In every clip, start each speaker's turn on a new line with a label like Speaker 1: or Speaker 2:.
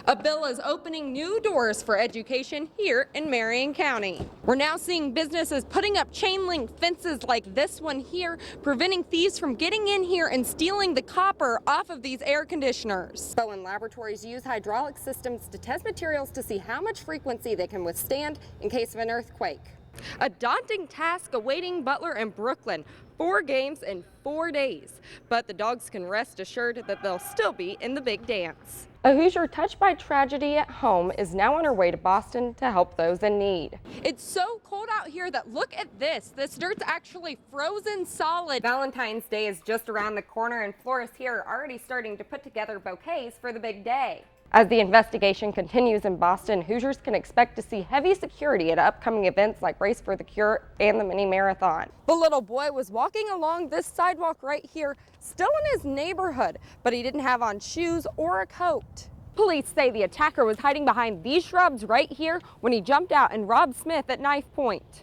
Speaker 1: A bill is opening new doors for education here in Marion County. We're now seeing businesses putting up chain link fences like this one here, preventing thieves from getting in here and stealing the copper off of these air conditioners. Bowen laboratories use hydraulic systems to test materials to see how much frequency they can withstand in case of an earthquake. A daunting task awaiting Butler and Brooklyn. 4 games in 4 days. But the Dogs can rest assured that they'll still be in the big dance. A Hoosier touched by tragedy at home is now on her way to Boston to help those in need. It's so cold out here that look at this. This dirt's actually frozen solid. Valentine's Day is just around the corner and florists here are already starting to put together bouquets for the big day. As the investigation continues in Boston, Hoosiers can expect to see heavy security at upcoming events like Race for the Cure and the Mini Marathon. The little boy was walking along this sidewalk right here, still in his neighborhood, but he didn't have on shoes or a coat. Police say the attacker was hiding behind these shrubs right here when he jumped out and robbed Smith at knife point.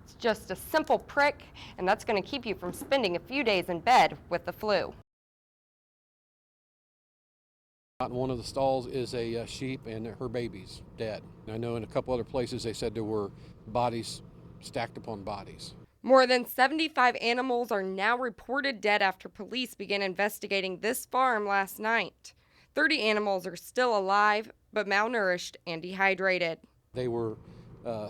Speaker 1: It's just a simple prick, and that's going to keep you from spending a few days in bed with the flu.
Speaker 2: In one of the stalls is a sheep and her baby's dead. I know in a couple other places they said there were bodies stacked upon bodies.
Speaker 1: More than 75 animals are now reported dead after police began investigating this farm last night. 30 animals are still alive, but malnourished and dehydrated.
Speaker 2: They were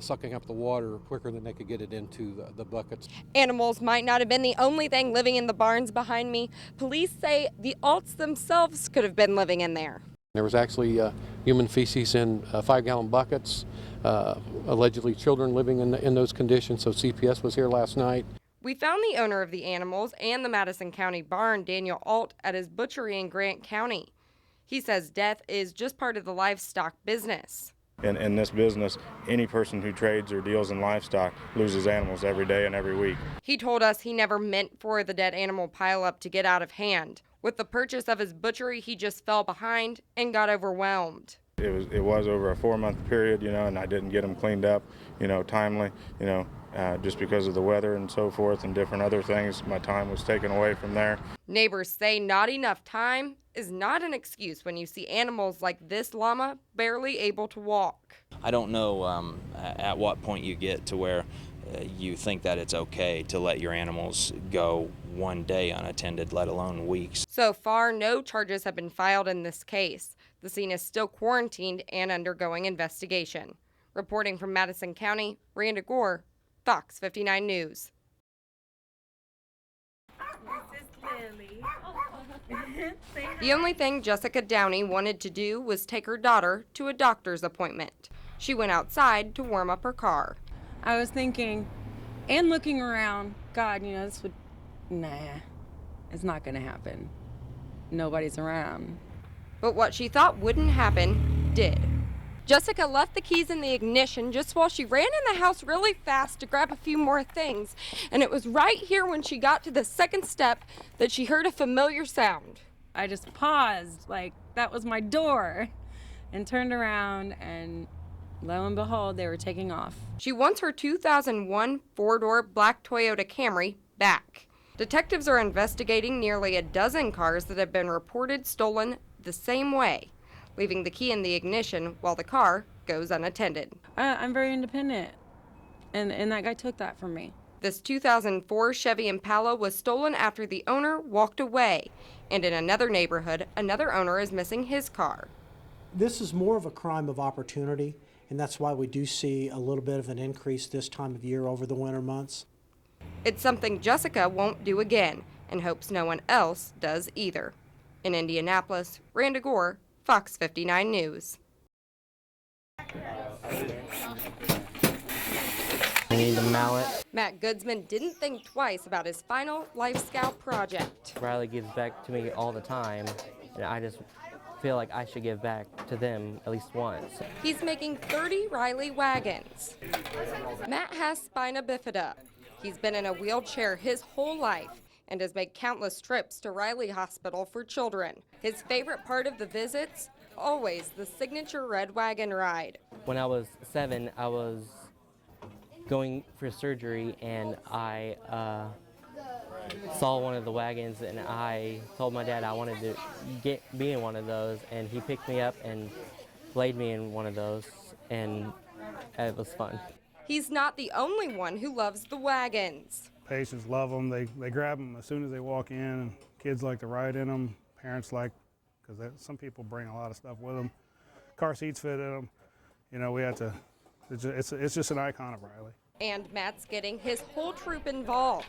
Speaker 2: sucking up the water quicker than they could get it into the buckets.
Speaker 1: Animals might not have been the only thing living in the barns behind me. Police say the Alts themselves could have been living in there.
Speaker 2: There was actually human feces in 5-gallon buckets, allegedly children living in those conditions, so CPS was here last night.
Speaker 1: We found the owner of the animals and the Madison County barn, Daniel Alt, at his butchery in Grant County. He says death is just part of the livestock business.
Speaker 3: In this business, any person who trades or deals in livestock loses animals every day and every week.
Speaker 1: He told us he never meant for the dead animal pileup to get out of hand. With the purchase of his butchery, he just fell behind and got overwhelmed.
Speaker 3: It was over a 4-month period, and I didn't get them cleaned up, timely, just because of the weather and so forth and different other things. My time was taken away from there.
Speaker 1: Neighbors say not enough time is not an excuse when you see animals like this llama barely able to walk.
Speaker 4: I don't know at what point you get to where you think that it's okay to let your animals go one day unattended, let alone weeks.
Speaker 1: So far, no charges have been filed in this case. The scene is still quarantined and undergoing investigation. Reporting from Madison County, Randa Gore, Fox 59 News. The only thing Jessica Downey wanted to do was take her daughter to a doctor's appointment. She went outside to warm up her car.
Speaker 5: I was thinking and looking around, God, this would, it's not going to happen. Nobody's around.
Speaker 1: But what she thought wouldn't happen did. Jessica left the keys in the ignition just while she ran in the house really fast to grab a few more things. And it was right here when she got to the second step that she heard a familiar sound.
Speaker 5: I just paused, like that was my door, and turned around, and lo and behold, they were taking off.
Speaker 1: She wants her 2001 4-door black Toyota Camry back. Detectives are investigating nearly a dozen cars that have been reported stolen the same way, leaving the key in the ignition while the car goes unattended.
Speaker 5: I'm very independent, and that guy took that from me.
Speaker 1: This 2004 Chevy Impala was stolen after the owner walked away, and in another neighborhood, another owner is missing his car.
Speaker 6: This is more of a crime of opportunity, and that's why we do see a little bit of an increase this time of year over the winter months.
Speaker 1: It's something Jessica won't do again, and hopes no one else does either. In Indianapolis, Randa Gore, Fox 59 News.
Speaker 7: I need a mallet.
Speaker 1: Matt Goodsman didn't think twice about his final Life Scout project.
Speaker 7: Riley gives back to me all the time, and I just feel like I should give back to them at least once.
Speaker 1: He's making 30 Riley wagons. Matt has spina bifida. He's been in a wheelchair his whole life and has made countless trips to Riley Hospital for Children. His favorite part of the visits? Always the signature red wagon ride.
Speaker 7: When I was 7, I was going for surgery, and I saw one of the wagons, and I told my dad I wanted to be in one of those, and he picked me up and laid me in one of those, and it was fun.
Speaker 1: He's not the only one who loves the wagons.
Speaker 8: Patients love them. They grab them as soon as they walk in. And kids like to ride in them. Parents like, because some people bring a lot of stuff with them. Car seats fit in them. You know, we have to. It's just an icon of Riley.
Speaker 1: And Matt's getting his whole troop involved.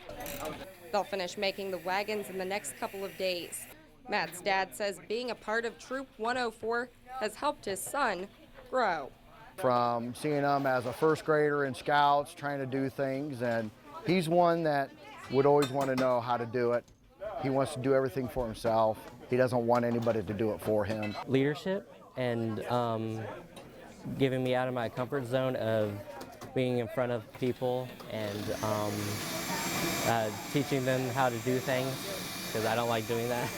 Speaker 1: They'll finish making the wagons in the next couple of days. Matt's dad says being a part of Troop 104 has helped his son grow.
Speaker 9: From seeing him as a first grader in Scouts, trying to do things, and he's one that would always want to know how to do it. He wants to do everything for himself. He doesn't want anybody to do it for him.
Speaker 7: Leadership and giving me out of my comfort zone of being in front of people and teaching them how to do things, because I don't like doing that.